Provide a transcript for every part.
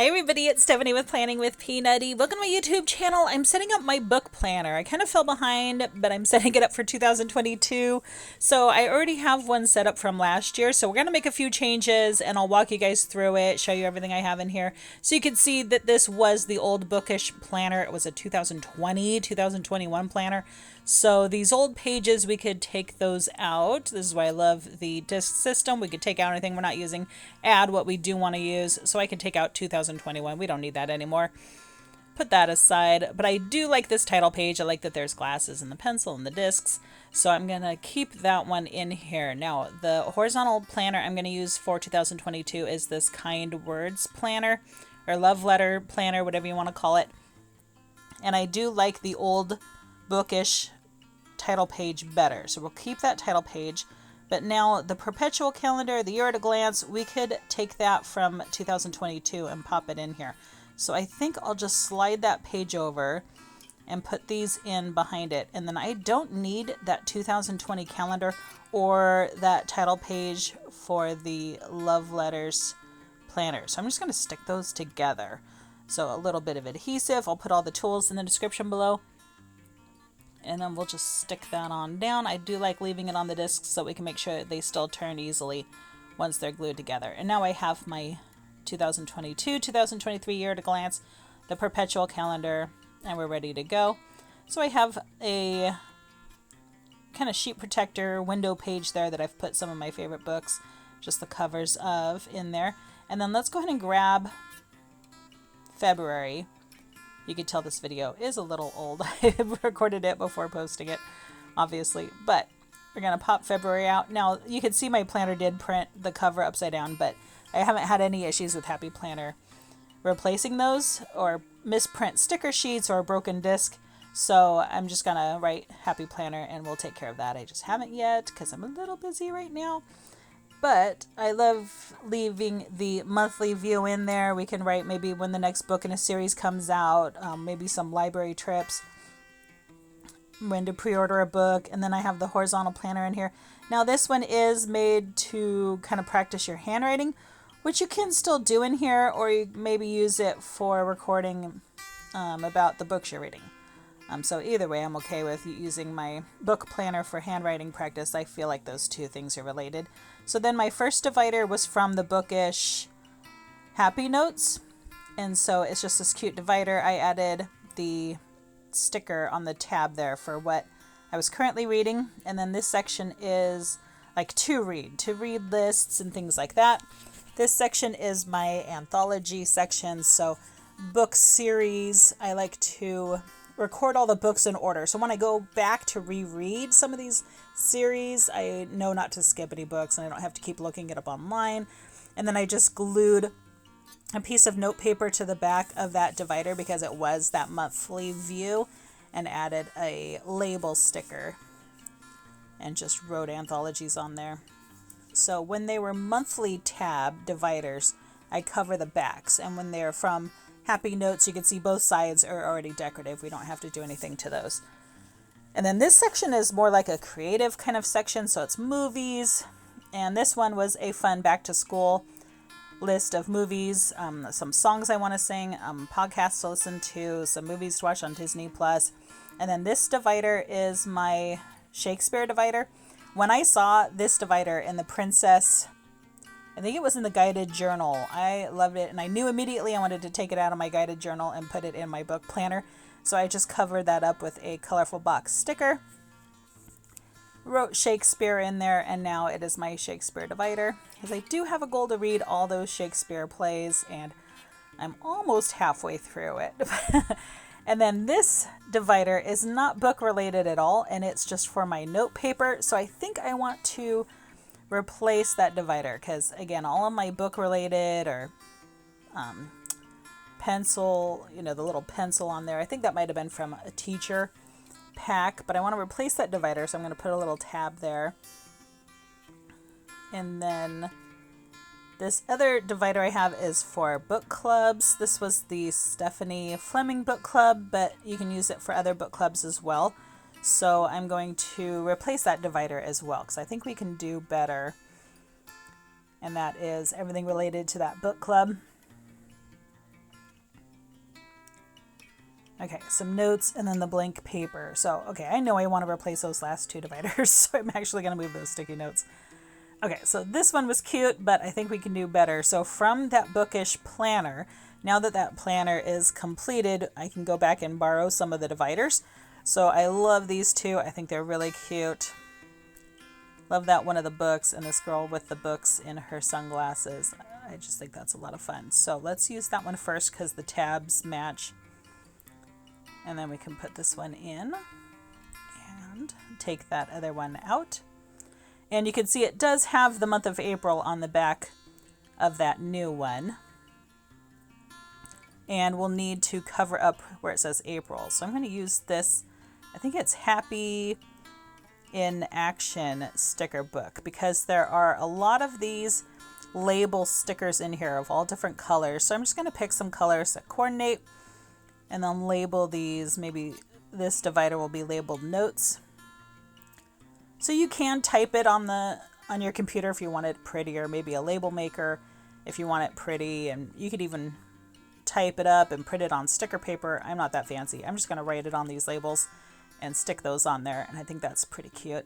Hi everybody, it's Stephanie with Planning with Peanutty. Welcome to my YouTube channel. I'm setting up my book planner. I kind of fell behind, but I'm setting it up for 2022. So I already have one set up from last year. So we're going to make a few changes and I'll walk you guys through it, show you everything I have in here. So you can see that this was the old bookish planner. It was a 2021 planner. So these old pages, we could take those out. This is why I love the disc system. We could take out anything we're not using, add what we do want to use. So I can take out 2021. We don't need that anymore. Put that aside. But I do like this title page. I like that there's glasses and the pencil and the discs. So I'm going to keep that one in here. Now, the horizontal planner I'm going to use for 2022 is this Kind Words planner or love letter planner, whatever you want to call it. And I do like the old bookish title page better. So we'll keep that title page. But now the perpetual calendar, the year at a glance, we could take that from 2022 and pop it in here. So I think I'll just slide that page over and put these in behind it. And then I don't need that 2020 calendar or that title page for the love letters planner. So I'm just going to stick those together. So a little bit of adhesive. I'll put all the tools in the description below. And then we'll just stick that on down. I do like leaving it on the discs so we can make sure they still turn easily once they're glued together. And now I have my 2022-2023 year at a glance, the perpetual calendar, and we're ready to go. So I have a kind of sheet protector window page there that I've put some of my favorite books, just the covers of, in there. And then let's go ahead and grab February. You can tell this video is a little old. I recorded it before posting it, obviously, but we're going to pop February out. Now, you can see my planner did print the cover upside down, but I haven't had any issues with Happy Planner replacing those or misprint sticker sheets or a broken disc. So I'm just going to write Happy Planner and we'll take care of that. I just haven't yet because I'm a little busy right now. But I love leaving the monthly view in there. We can write maybe when the next book in a series comes out, maybe some library trips, when to pre-order a book, and then I have the horizontal planner in here. Now this one is made to kind of practice your handwriting, which you can still do in here, or you maybe use it for recording about the books you're reading. So either way, I'm okay with using my book planner for handwriting practice. I feel like those two things are related. So then my first divider was from the bookish Happy Notes. And so it's just this cute divider. I added the sticker on the tab there for what I was currently reading. And then this section is like to read lists and things like that. This section is my anthology section. So book series, I like to record all the books in order. So when I go back to reread some of these series, I know not to skip any books and I don't have to keep looking it up online. And then I just glued a piece of note paper to the back of that divider because it was that monthly view, and added a label sticker and just wrote Anthologies on there. So when they were monthly tab dividers, I cover the backs, and when they're from Happy Notes, you can see both sides are already decorative. We don't have to do anything to those. And then this section is more like a creative kind of section, so it's movies. And this one was a fun back to school list of movies, some songs I want to sing, podcasts to listen to, some movies to watch on Disney Plus. And then this divider is my Shakespeare divider. When I saw this divider in the Princess, I think it was in the guided journal, I loved it, and I knew immediately I wanted to take it out of my guided journal and put it in my book planner. So I just covered that up with a colorful box sticker, wrote Shakespeare in there, and now it is my Shakespeare divider, because I do have a goal to read all those Shakespeare plays, and I'm almost halfway through it. And then this divider is not book related at all, and it's just for my note paper. So I think I want to replace that divider because, again, all of my book related or pencil, the little pencil on there, I think that might have been from a teacher pack, but I want to replace that divider, so I'm going to put a little tab there. And then this other divider I have is for book clubs. This was the Stephanie Fleming book club, but you can use it for other book clubs as well. So I'm going to replace that divider as well, because I think we can do better. And that is everything related to that book club. Okay, some notes and then the blank paper. So, okay, I know I want to replace those last two dividers, so I'm actually going to move those sticky notes. Okay, so this one was cute, but I think we can do better. So from that bookish planner, now that that planner is completed, I can go back and borrow some of the dividers. So I love these two. I think they're really cute. Love that one of the books and this girl with the books in her sunglasses. I just think that's a lot of fun. So let's use that one first because the tabs match. And then we can put this one in and take that other one out. And you can see it does have the month of April on the back of that new one. And we'll need to cover up where it says April. So I'm going to use this, I think it's Happy in Action sticker book, because there are a lot of these label stickers in here of all different colors. So I'm just going to pick some colors that coordinate and then label these. Maybe this divider will be labeled notes. So you can type it on your computer if you want it pretty, or maybe a label maker if you want it pretty, and you could even type it up and print it on sticker paper. I'm not that fancy. I'm just going to write it on these labels and stick those on there, and I think that's pretty cute.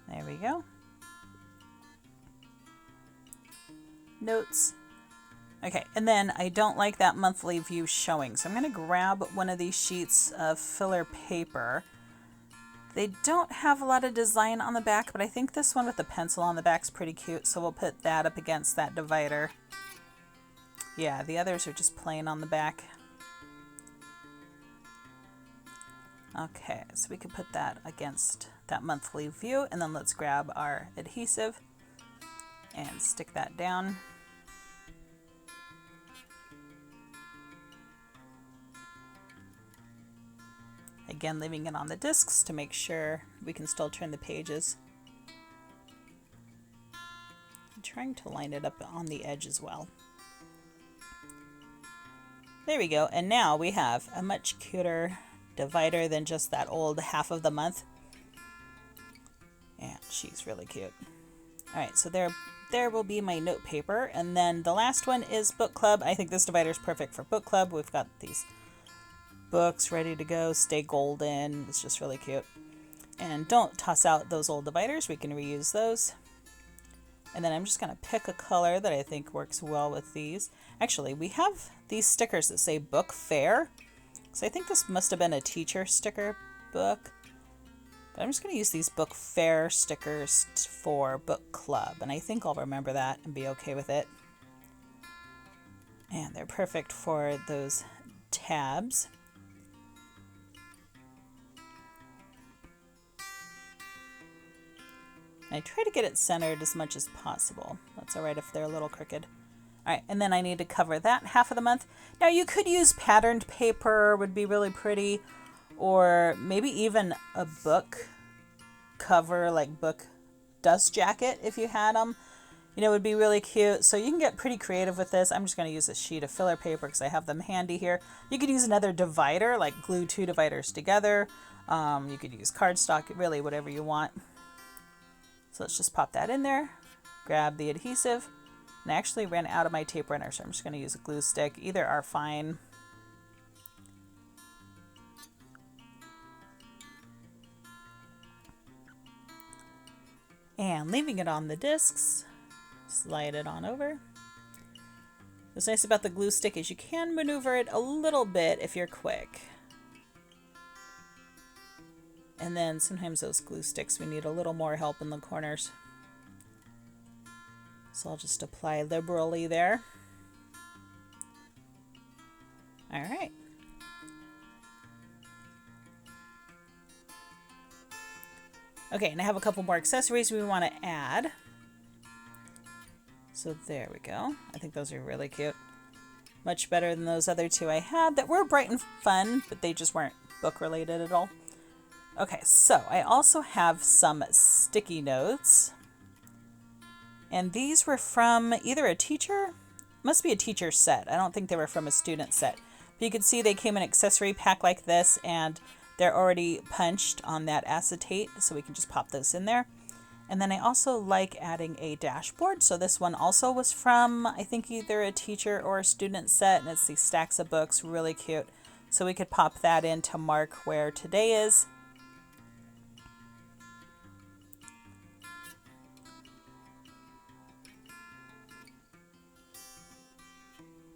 There we go. Notes. Okay, and then I don't like that monthly view showing, so I'm going to grab one of these sheets of filler paper. They don't have a lot of design on the back, but I think this one with the pencil on the back is pretty cute, so we'll put that up against that divider. Yeah, the others are just plain on the back. Okay, so we could put that against that monthly view, and then let's grab our adhesive and stick that down. Again, leaving it on the discs to make sure we can still turn the pages. I'm trying to line it up on the edge as well. There we go, and now we have a much cuter divider than just that old half of the month. And she's really cute. Alright, so there will be my note paper, and then the last one is book club. I think this divider is perfect for book club. We've got these books ready to go, stay golden. It's just really cute. And don't toss out those old dividers, we can reuse those. And then I'm just going to pick a color that I think works well with these. Actually, we have these stickers that say book fair, so I think this must have been a teacher sticker book. But I'm just going to use these book fair stickers for book club, and I think I'll remember that and be okay with it. And they're perfect for those tabs. I try to get it centered as much as possible. That's alright if they're a little crooked. Alright, and then I need to cover that half of the month. Now you could use patterned paper, would be really pretty, or maybe even a book cover, like book dust jacket if you had them. You know, would be really cute. So you can get pretty creative with this. I'm just going to use a sheet of filler paper because I have them handy here. You could use another divider, like glue two dividers together. You could use cardstock, really whatever you want. So let's just pop that in there, grab the adhesive, and I actually ran out of my tape runner, so I'm just going to use a glue stick. Either are fine. And leaving it on the discs, slide it on over. What's nice about the glue stick is you can maneuver it a little bit if you're quick. And then sometimes those glue sticks, we need a little more help in the corners. So I'll just apply liberally there. All right. Okay, and I have a couple more accessories we want to add. So there we go. I think those are really cute. Much better than those other two I had that were bright and fun, but they just weren't book related at all. Okay, so I also have some sticky notes, and these were from either a teacher, must be a teacher set. I don't think they were from a student set. But you can see they came in an accessory pack like this, and they're already punched on that acetate, so we can just pop those in there. And then I also like adding a dashboard. So this one also was from, I think, either a teacher or a student set, and it's these stacks of books, really cute. So we could pop that in to mark where today is.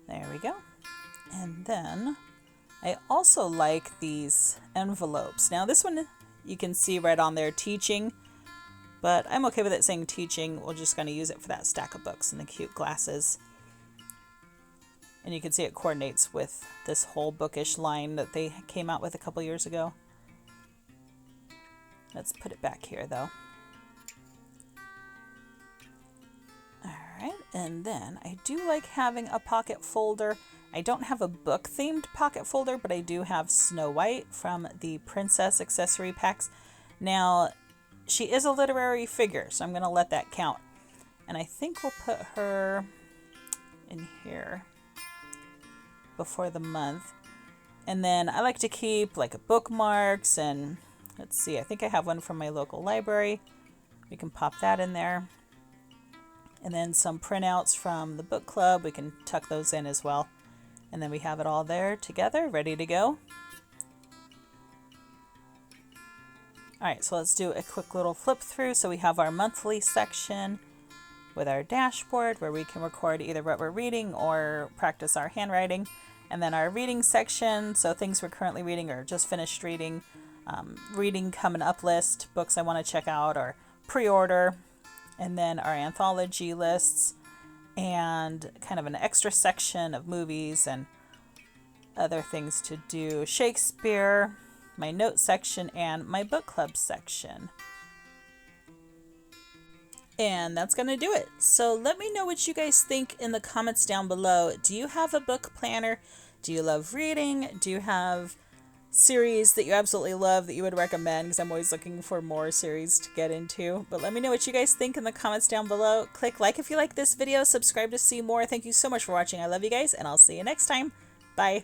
There we go. And then I also like these envelopes. Now this one you can see right on there, teaching, but I'm okay with it saying teaching. We're just going to use it for that stack of books and the cute glasses. And you can see it coordinates with this whole bookish line that they came out with a couple years ago. Let's put it back here though. Alright, and then I do like having a pocket folder. I don't have a book themed pocket folder, but I do have Snow White from the Princess Accessory Packs. Now, she is a literary figure, so I'm going to let that count. And I think we'll put her in here before the month. And then I like to keep like bookmarks, and let's see, I think I have one from my local library. We can pop that in there. And then some printouts from the book club, we can tuck those in as well. And then we have it all there together, ready to go. Alright, so let's do a quick little flip through. So we have our monthly section with our dashboard where we can record either what we're reading or practice our handwriting. And then our reading section, so things we're currently reading or just finished reading, reading coming up list, books I want to check out or pre-order. And then our anthology lists and kind of an extra section of movies and other things to do. Shakespeare, my note section, and my book club section. And that's going to do it. So let me know what you guys think in the comments down below. Do you have a book planner? Do you love reading? Do you have series that you absolutely love that you would recommend? Because I'm always looking for more series to get into. But let me know what you guys think in the comments down below. Click like if you like this video. Subscribe to see more. Thank you so much for watching. I love you guys, and I'll see you next time. Bye.